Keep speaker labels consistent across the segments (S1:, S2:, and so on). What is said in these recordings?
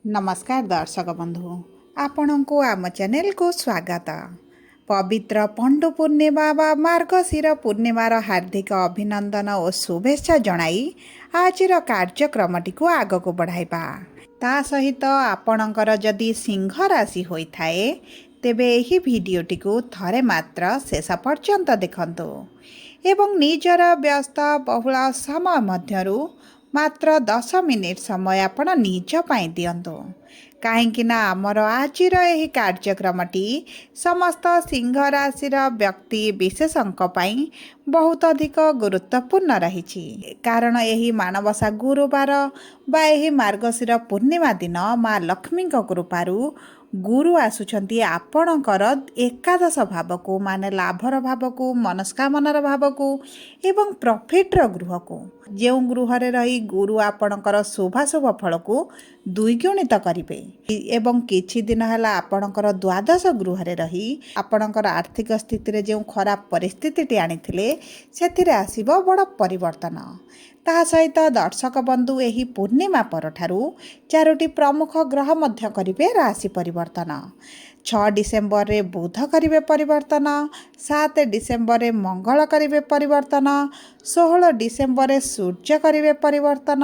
S1: नमस्कार दर्शक बंधु आपण को आम चैनल को स्वागत। पवित्र पंडु पूर्णिमा व मार्गशीर पूर्णिमार हार्दिक अभिनंदन और शुभेच्छा जणाई आजिर कार्यक्रमटी को आग को बढ़ाइबा। ता सहित आपणकर जदि सिंह राशि होइथाए तेबे एही भिडियोटी को थरे मात्र शेष पर्यंत देखंतु एवं निजर व्यस्त बहुल समय मध्यरु मात्र 10 मिनिट समय आपण निज पाई दियंतु कहीं आमर आजिर यही कार्यक्रमटी समस्त सिंह राशि व्यक्ति विशेषों बहुत अधिक गुरुत्वपूर्ण रही। कारण यही मानवसा गुरुवार बा यही मार्गशीर पूर्णिमा दिन माँ लक्ष्मी कृपारू गुरु आसुचंती आपणकर एकादश भाव को माने लाभर भाव को मनस्कामनार भाव को एवं प्रॉफिटर गृह को जो गृह रही गुरु आपणकर शुभाशुभ फल को द्विगुणित करिवे एवं किछि दिन हला आपणकर द्वादश गृह रही आपणकर आर्थिक स्थिति रे जो खराब परिस्थिति आनिथिले सेथिरे आसीबो बड़ परिवर्तन। ता सहित दर्शक बंधु एही पूर्णिमा परठारु 4टी प्रमुख ग्रह मध्य करिवे राशि परिवर्तन। 6 डिसेम्बर रे बुध करिवे परिवर्तन, 7 डिसेम्बर रे मंगल करिवे परिवर्तन, 16 डिसेम्बर रे सूर्य करिवे परिवर्तन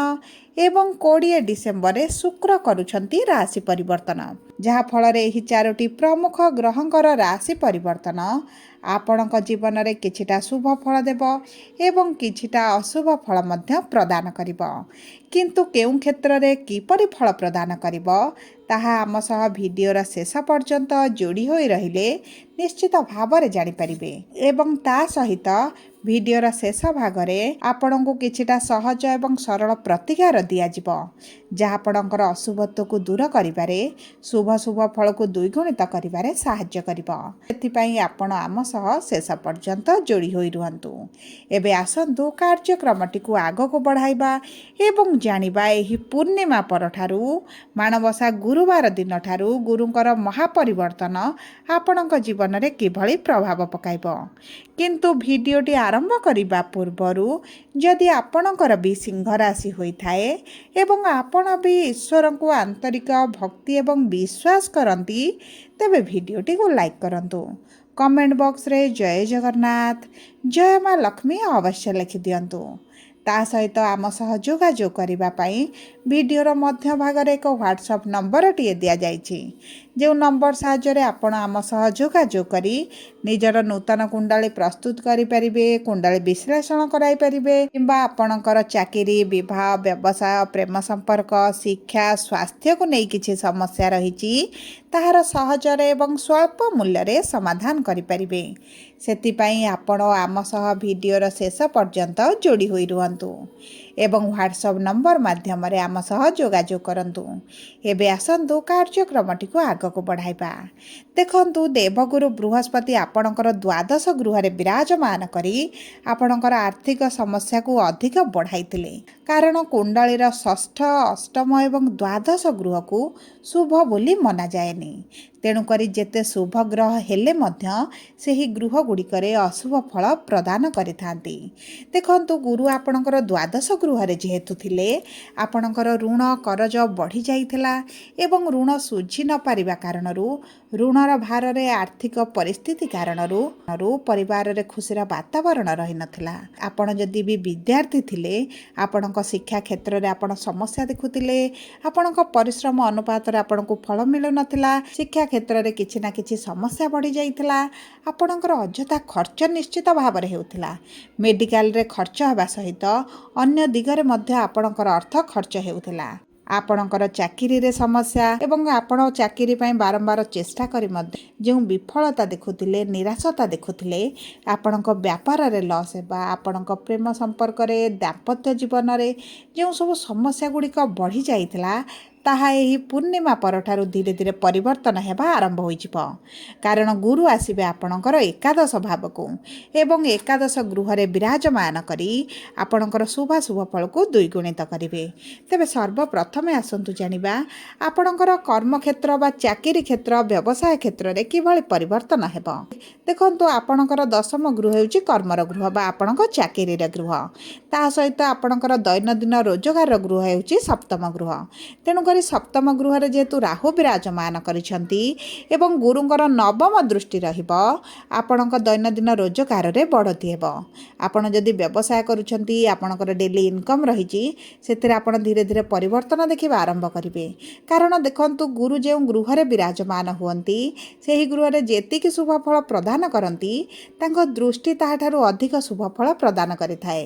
S1: एवं 20 डिसेम्बर रे शुक्र करुछंती राशि परिवर्तन। जहा फल रे एही 4टी प्रमुख ग्रहंकर राशि परिवर्तन आपणक जीवन रे किछिटा शुभ फल देव एवं किछिटा अशुभ फल मध्य प्रदान करिवो। किंतु केउं क्षेत्र रे किपरि फल प्रदान करिवो ताहा आम सह भिडियोर शेष पर्यंत जोड़ी होई रहिले निश्चित भावरे जानि परिबे एवं ता सहित भिडियोर शेष भागरे आपणको किछिटा सहज एवं सरल प्रतिकार दिया जिवो जहा आपणकर अशुभत्व को दूर करिबारे शुभ शुभ फल को द्विगुणित करिबारे सहाय्य करिवो। एथिपई आपण आम सह शेष पर्यंत जोड़ी होई रुहंतु। एबे आसंतु कार्यक्रमटी को आग को बढ़ाइबा एवं जानिबा एही पूर्णिमा परठारु माणवसा गुरुवार दिन ठारू गुरुंकर महापरिवर्तन आपणक जीवन रे किभଳି प्रभाव पकाइबो। किंतु भिडियोटी आरंभ करिबा पूर्वरु जदि आपणकर भी सिंह राशि होइथाए एवं आपण भी ईश्वर को आंतरिक भक्ति एवं विश्वास करंती तेबे भिडियोटी को लाइक करंतु। कमेंट बॉक्स रे जय जगन्नाथ जय माँ लक्ष्मी अवश्य लिखि दियंतु। ता सहित आम सह जोगाजोग करिबा पई भिडियोर मध्य भागरे एक व्हाट्सएप नंबर टिए दिया जाइछि जो नंबर साहाय्य आपण आम सह जोगाजोग करी निजर नूतन कुंडली प्रस्तुत करि परिबे, कुंडली विश्लेषण कराई परिबे किंबा आपणकर चाकरी विवाह व्यवसाय प्रेम संपर्क शिक्षा स्वास्थ्य को नहीं किछि समस्या रहिछि ताहार सहजरे एवं स्वल्प मूल्य रे समाधान करि परिबे। सेतिपई आपण आम सह भिडियोर शेष पर्यंत जोड़ी होई रुहंतु एवं व्हाट्सएप नंबर माध्यम रे आम सह जोगाजोग करंतु। एबे आसंतु कार्यक्रमटी को आग को बढ़ाइबा। देखंतु देवगुरु बृहस्पति आपणकर द्वादश गृह रे विराजमान करी आपणकर आर्थिक समस्या को अधिक बढ़ाइतिले कारण कुंडलीर षष्ठ अष्टम एवं द्वादश गृह को शुभ बोली मना जाएनी। तेणुकरी जेते शुभ ग्रह हेले मध्य सेही गृह गुड़िकरे अशुभ फल प्रदान करिथांती। देखंतु गुरु आपणकर द्वादश गृह रे जेहेतु थिले आपणकर ऋण करज बढ़ी जाइथिला एवं ऋण सुझी न पारिबा कारणरू ऋणर भार रे आर्थिक परिस्थिति कारणरू परिवार रे खुशीर वातावरण रही नथिला। आपण जदि भी विद्यार्थी थिले आपणक शिक्षा क्षेत्र रे आपण समस्या देखुतिले आपणक परिश्रम अनुपात रे आपणको फल मिलु नथिला शिक्षा क्षेत्र रे किछि ना किछि समस्या बढ़ी जाइथिला आपणकर अजथा खर्च निश्चित भाव रे हेउथिला मेडिकल रे खर्च हेबा सहित अन्य दिगरे मध्य आपणकर अर्थ खर्च हेउथिला आपणकर चाकरी रे समस्या एवं आपण चाकरी पई बारंबार चेष्टा करी मध्य जो विफलता देखुथिले निराशता देखुथिले आपणक व्यापार रे लॉस हेबा आपणक प्रेम संपर्क रे दाम्पत्य जीवन रे जो सब समस्या गुड़िक बढ़ी जाइथिला ताहा एही पूर्णिमा परठारु धीरे धीरे परिवर्तन हेबा आरंभ होइजिब कारण गुरु आसिबे आपणकर एकादश भाव को एवं एकादश गृह रे विराजमान करी आपणकर शुभाशुभ फल को द्विगुणित करिवे। तेबे सर्वप्रथमे आसंतु जानिबा आपणकर कर्म क्षेत्र बा चाकरी क्षेत्र व्यवसाय क्षेत्र रे किभଳି परिवर्तन हेबो। देखंतु आपणकर दशम गृह हेउची कर्मर गृह बा आपणकर चाकरी रे गृह ता सहित आपणकर दैनंदिन रोजगार गृह हेउची सप्तम गृह तेणुकर तेणुकरी सप्तम गृह जेहेतु राहु विराजमान करिसेंती एवं गुरुंकर नवम दृष्टि रहिबो आपणक दैनंदिन रोजगार रे बढ़ती हेबो। आपण जदि व्यवसाय करूछंती आपणकर डेली इनकम रहिछि सेतिर आपण धीरे धीरे परिवर्तन देखिबा आरंभ करिवे। कारण देखंतु गुरु जे गृह रे विराजमान हुअंती सेही गृह रे जेतिकी शुभ फल प्रदान करंती तांको दृष्टि ताहाठारु अधिक शुभ फल प्रदान करिथाए।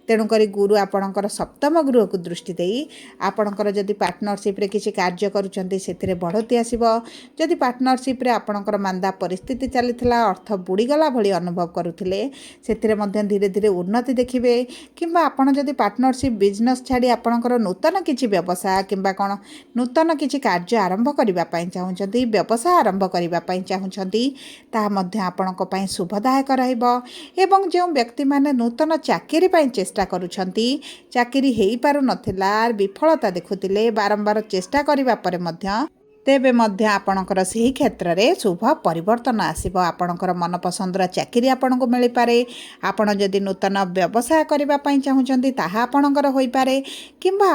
S1: तेणुकरी गुरु आपणकर सप्तम गृह को दृष्टि देई आपणकर जदि पार्टनरशिप रे किछि कार्य करूछंती सेतिरे बढ़ती आसीबो। जदि पार्टनरशिप रे आपणकर मांदा परिस्थिति चलीथिला अर्थ बुड़ीगला भली अनुभव करुथिले सेतिरे मध्य धीरे धीरे उन्नति देखिबे। किंबा आपण जदि पार्टनरशिप बिजनेस छाड़ी आपणकर नूतन किछि व्यवसाय किंबा कोन नूतन किछि कार्य आरंभ करिबा पई चाहुछंती व्यवसाय आरंभ करिबा पई चाहुछंती ताहा मध्य आपणक पई शुभदायक रहइबो। एवं जो व्यक्ति माने नूतन चाकरी पई चेष्टा करूछंती चाकरी हेई पारु नथिला विफलता देखुतिले बारंबार चेष्टा करिबा परे मध्य तेबे मध्य आपणकर सही क्षेत्र में शुभ परिवर्तन आसीबो। आपणकर मनपसंदर चाकरी आपणको मिल पारे। आपण जदि नूतन व्यवसाय करबा पई चाहुचंती ताहा आपणकर होई पारे किंबा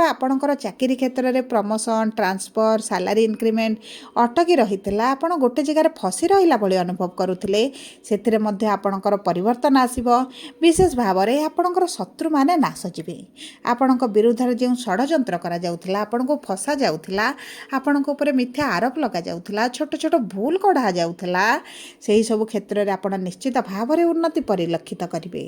S1: आपणकर चाकरी क्षेत्र में प्रमोशन ट्रांसफर सैलरी इंक्रीमेंट अटकी रहितला आपण गोटे जगह फसी रहिला भली अनुभव करुथिले सेतिरे मध्य आपणकर परिवर्तन आसीबो। विशेष भाव में आपणकर शत्रु माने नाश जिवे। आपणक विरुद्ध जो षडयंत्र करा जाउथिला आपणको फसा जाउथिला आपणक ऊपर मिथ्या आरोप लगा जाउथिला छोट छोट भूल कढ़ा जाउथिला सेही सब क्षेत्र में आपण निश्चित भाव में उन्नति परिलक्षित करिवे।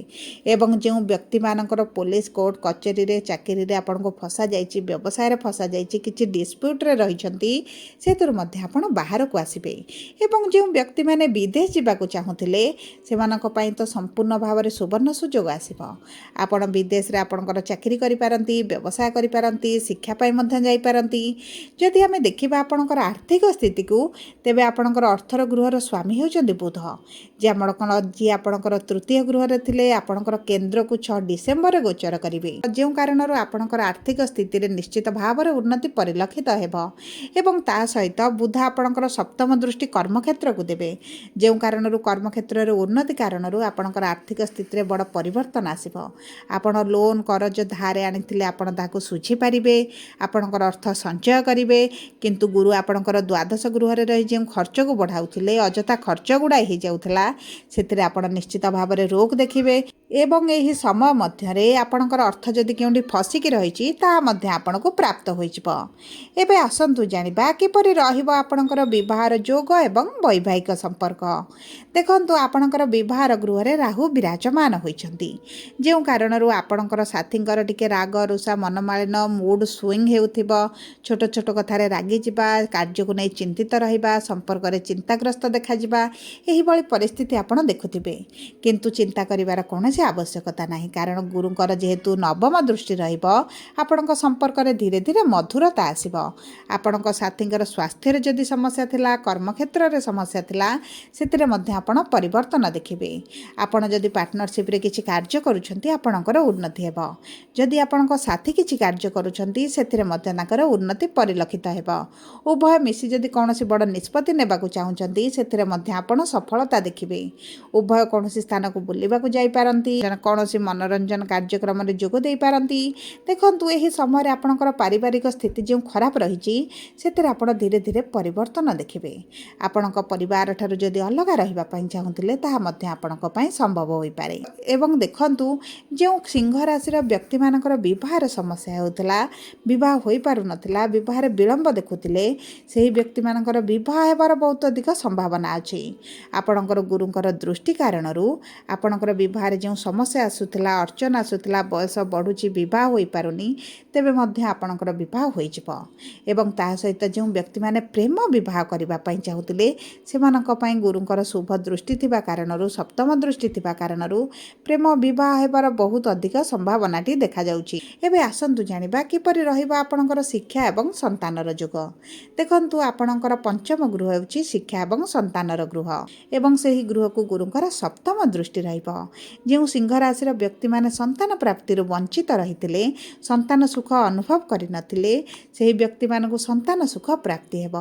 S1: एवं जो व्यक्ति मानकर पुलिस कोर्ट कचेरी रे चाकरी रे आपनको फसा जाइछि व्यवसाय रे फसा जाइछि किछि डिस्प्यूट रे रहिछंती सेतुर मध्ये आपण बाहर को आसीबे। एवं जो व्यक्ति माने विदेश जिबाको चाहुथिले सेमानक पई तो संपूर्ण भाव में सुवर्ण सुजोग आसीबो। आपण विदेश रे आपणकर चाकरी करि पारंती व्यवसाय करि पारंती शिक्षा पई मध्ये जाई पारंती। जदि आमे देखिबा आपणकर आर्थिक स्थिति को तेबे आपणकर अर्थर गृहर स्वामी होउचंदी बुध जे आपणकर जी आपणकर तृतीय गृह रे थिले आपणकर केंद्र को 6 डिसेंबर रे गोचर करिवे। जे कारणर आपणकर आर्थिक स्थिति रे निश्चित भाव में उन्नति परिलक्षित हेबो। एवं ता सहित बुध आपणकर सप्तम दृष्टि कर्म क्षेत्र को देबे जे कारणर कर्म क्षेत्र रे उन्नति कारणर आपणकर आर्थिक स्थिति रे बड़ परिवर्तन आसीबो। आपण लोन करज धारे आनिथिले आपण ताकू सुझी पारिबे आपणकर अर्थ संचय करिवे। किंतु गुरु आपणकर द्वादश गृह रे रही जे खर्च को बढ़ाउथिले अजथा खर्च गुडा ही जाउथला सेतिरे आपण निश्चित भाव में रोग देखिबे। एवं एही समय मध्य रे आपणकर अर्थ जदि केउंडी फसिकी रहिछि ता मध्य आपणको प्राप्त होइजिबो। एबे आसंतु जानिबा किपरि रहिबो आपणकर विवाहर जोग एवं वैवाहिक संपर्क। देखंतु आपणकर विवाहर गृह रे राहु विराजमान होइछंती जे कारणरू आपणकर साथींकर टिके राग रुषा मनमालिन मूड स्विंग हेउथिबो। छोट छोट कथारे रागी जिबा कार्य को नहीं चिंतित रहिबा संपर्क रे चिंताग्रस्त देखा जिबा एही बळी परिस्थिति आपण देखुथिबे। किंतु चिंता करिवार कोनोसी आवश्यकता नाही कारण गुरुंकर जेहेतु नवम दृष्टि रहिबो आपणक संपर्क रे धीरे धीरे मधुरता आसीबो। आपणक साथींकर स्वास्थ्य रे जदि समस्या थिला कर्म क्षेत्र रे समस्या थिला सेतिरे मध्ये आपण परिवर्तन देखिबे। आपण जदि पार्टनरशिप रे किछि कार्य करूछंती आपणकर उन्नति हेबो। जदि आपणक साथी किछि कार्य करूछंती सेतिरे मध्ये ताकर उन्नति परिलक्षित हेबो। उभय मिसी जदि कौनसी बड़ निष्पत्ति नेबाकू चाहुचंती सेतिरे मध्ये आपण सफलता देखिबे। उभय कौनसी स्थान को बुलिबाकू जाई पारंती कौनसी मनोरंजन कार्यक्रम रे जोग देई पारंती। देखंतु एही समय आपणकर पारिवारिक स्थिति जो खराब रहिछि सेतिरे आपण धीरे धीरे परिवर्तन देखिबे। आपणक परिवार ठारू जदि अलगा रहिबा पई चाहुथिले ताहा मध्ये आपणक पई संभव होई पारे। एवं देखंतु जो सिंह राशि व्यक्ति मानकर विवाहर समस्या होउतला विवाह होई पारु नथिला विवाह विलंब देखुथिले सेही व्यक्ति मानकर विवाह हेबार बहुत अधिक संभावना अछि। आपणकर गुरुंकर दृष्टि कारणरू आपणकर विवाह जो समस्या आसुथिला अर्चना आसुथिला बयस बढ़ुची विवाह होई पारुनी तेबे मध्य आपणकर विवाह होई जिवो। एवं ता सहित जो व्यक्ति माने प्रेम विवाह करबा पई चाहुथिले सेमानक पई गुरुंकर शुभ दृष्टि थिबा कारणरू सप्तम दृष्टि थिबा कारणरू प्रेम विवाह हेबार बहुत अधिक संभावनाटी देखा जाउची। एबे आसंतु जानिबा किपरि रहिबा आपणकर शिक्षा एवं संतानर ଯୋଗ। ଦେଖନ୍ତୁ ଆପଣଙ୍କର ପଞ୍ଚମ ଗୃହ ହେଉଛି ଶିକ୍ଷା ଏବଂ ସନ୍ତାନର ଗୃହ ଏବଂ ସେହି ଗୃହକୁ ଗୁରୁଙ୍କର ସପ୍ତମ ଦୃଷ୍ଟି ରହିବ। ଯେଉଁ ସିଂହ ରାଶିର ବ୍ୟକ୍ତିମାନେ ସନ୍ତାନ ପ୍ରାପ୍ତିରୁ ବଞ୍ଚିତ ରହିଥିଲେ, ସନ୍ତାନ ସୁଖ ଅନୁଭବ କରିନଥିଲେ, ସେହି ବ୍ୟକ୍ତିମାନଙ୍କୁ ସନ୍ତାନ ସୁଖ ପ୍ରାପ୍ତି ହେବ।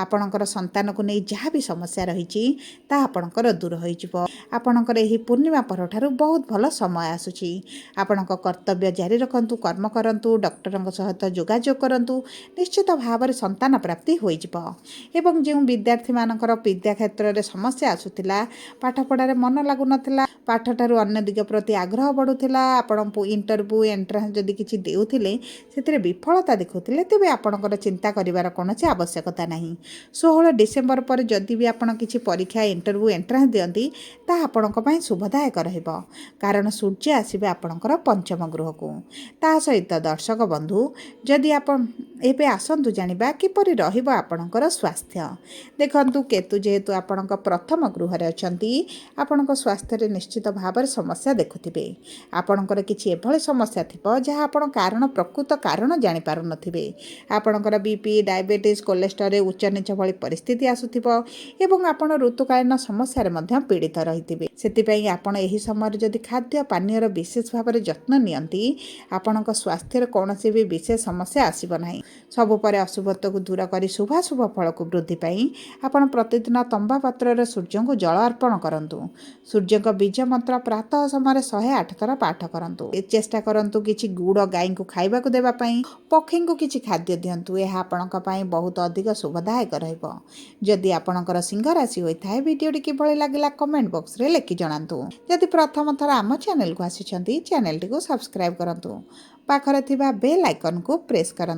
S1: ଆପଣଙ୍କର ସନ୍ତାନକୁ ନେଇ ଯାହା ବି ସମସ୍ୟା ରହିଛି ତାହା ଆପଣଙ୍କର ଦୂର ହୋଇଯିବ। ଆପଣଙ୍କର ଏହି ପୂର୍ଣ୍ଣିମା ପରଠାରୁ ବହୁତ ଭଲ ସମୟ ଆସୁଛି। ଆପଣଙ୍କ କର୍ତ୍ତବ୍ୟ ଜାରି ରଖନ୍ତୁ, କର୍ମ କରନ୍ତୁ, ଡକ୍ଟରଙ୍କ ସହିତ ଯୋଗାଯୋଗ କରନ୍ତୁ, ନିଶ୍ଚିତ ଭାବରେ ସନ୍ତାନ ପ୍ରାପ୍ତି ହୋଇଯିବ। ଏବଂ ଯେଉଁ ବିଦ୍ୟାର୍ଥୀମାନଙ୍କର ବିଦ୍ୟା କ୍ଷେତ୍ରରେ ସମସ୍ୟା ଆସୁଥିଲା, ପାଠପଢ଼ାରେ ମନ ଲାଗୁନଥିଲା, ପାଠଠାରୁ ଅନ୍ୟ ଦିଗ ପ୍ରତି ଆଗ୍ରହ ବଢ଼ୁଥିଲା, ଆପଣ ଇଣ୍ଟରଭ୍ୟୁ ଏଣ୍ଟ୍ରାନ୍ସ ଯଦି କିଛି ଦେଉଥିଲେ ସେଥିରେ ବିଫଳତା ଦେଖୁଥିଲେ, ତେବେ ଆପଣଙ୍କର ଚିନ୍ତା କରିବାର କୌଣସି ଆବଶ୍ୟକତା ନାହିଁ। 16 ଡିସେମ୍ବର ପରେ ଯଦି ବି ଆପଣ କିଛି ପରୀକ୍ଷା ଇଣ୍ଟରଭ୍ୟୁ ଏଣ୍ଟ୍ରାନ୍ସ ଦିଅନ୍ତି ତାହା ଆପଣଙ୍କ ପାଇଁ ଶୁଭଦାୟକ ରହିବ, କାରଣ ସୂର୍ଯ୍ୟ ଆସିବେ ଆପଣଙ୍କର ପଞ୍ଚମ ଗୃହକୁ। ତା ସହିତ ଦର୍ଶକ ବନ୍ଧୁ, ଯଦି ଆପଣ ଏବେ ଆସନ୍ତୁ ଜାଣିବା କିପରି ରହିବ ଆପଣଙ୍କର ସ୍ୱାସ୍ଥ୍ୟ। ଦେଖନ୍ତୁ, କେତୁ ଯେହେତୁ ଆପଣଙ୍କ ପ୍ରଥମ ଗୃହରେ ଅଛନ୍ତି, ଆପଣଙ୍କ ସ୍ୱାସ୍ଥ୍ୟରେ ନିଶ୍ଚିତ ଭାବରେ ସମସ୍ୟା ଦେଖୁଥିବେ। ଆପଣଙ୍କର କିଛି ଏଭଳି ସମସ୍ୟା ଥିବ ଯାହା ଆପଣ ପ୍ରକୃତ କାରଣ ଜାଣିପାରୁନଥିବେ। ଆପଣଙ୍କର BP, ଡାଇବେଟିସ୍, କୋଲେଷ୍ଟ୍ରଲ୍, ଉଚ୍ଚ ନିଚ ଭଳି ପରିସ୍ଥିତି ଆସୁଥିବ ଏବଂ ଆପଣ ଋତୁକାଳୀନ ସମସ୍ୟାରେ ମଧ୍ୟ ପୀଡ଼ିତ ରହିଥିବେ। ସେଥିପାଇଁ ଆପଣ ଏହି ସମୟରେ ଯଦି ଖାଦ୍ୟ ପାନୀୟର ବିଶେଷ ଭାବରେ ଯତ୍ନ ନିଅନ୍ତି, ଆପଣଙ୍କ ସ୍ୱାସ୍ଥ୍ୟରେ କୌଣସି ବି ବିଶେଷ ସମସ୍ୟା ଆସିବ ନାହିଁ। ସବୁ ପରେ ଅଶୁଭତ୍ୱକୁ ଦୂର କରି ଶୁଭାଶୁଭ ଫଳକୁ ବୃଦ୍ଧି ପାଇଁ ଆପଣ ପ୍ରତିଦିନ ତମ୍ବା ପାତ୍ରରେ ସୂର୍ଯ୍ୟଙ୍କୁ ଜଳ ଅର୍ପଣ କରନ୍ତୁ। ସୂର୍ଯ୍ୟଙ୍କ ବୀଜ ମନ୍ତ୍ର ପ୍ରାତଃ ସମୟରେ 108 ଥର ପାଠ କରନ୍ତୁ। ଚେଷ୍ଟା କରନ୍ତୁ କିଛି ଗୁଡ଼ ଗାଈଙ୍କୁ ଖାଇବାକୁ ଦେବା ପାଇଁ, ପକ୍ଷୀଙ୍କୁ କିଛି ଖାଦ୍ୟ ଦିଅନ୍ତୁ, ଏହା ଆପଣଙ୍କ ପାଇଁ ବହୁତ ଅଧିକ ଶୁଭଦାୟକ ରହିବ। ଯଦି ଆପଣଙ୍କର ସିଂହ ରାଶି ହୋଇଥାଏ, ଭିଡ଼ିଓଟି କିଭଳି ଲାଗିଲା କମେଣ୍ଟ ବକ୍ସରେ ଲେଖି ଜଣାନ୍ତୁ। ଯଦି ପ୍ରଥମ ଥର ଆମ ଚ୍ୟାନେଲକୁ ଆସିଛନ୍ତି, ଚ୍ୟାନେଲଟିକୁ ସବସ୍କ୍ରାଇବ୍ କରନ୍ତୁ, ପାଖରେ ଥିବା ବେଲ୍ ଆଇକନକୁ ପ୍ରେସ୍ କରନ୍ତୁ।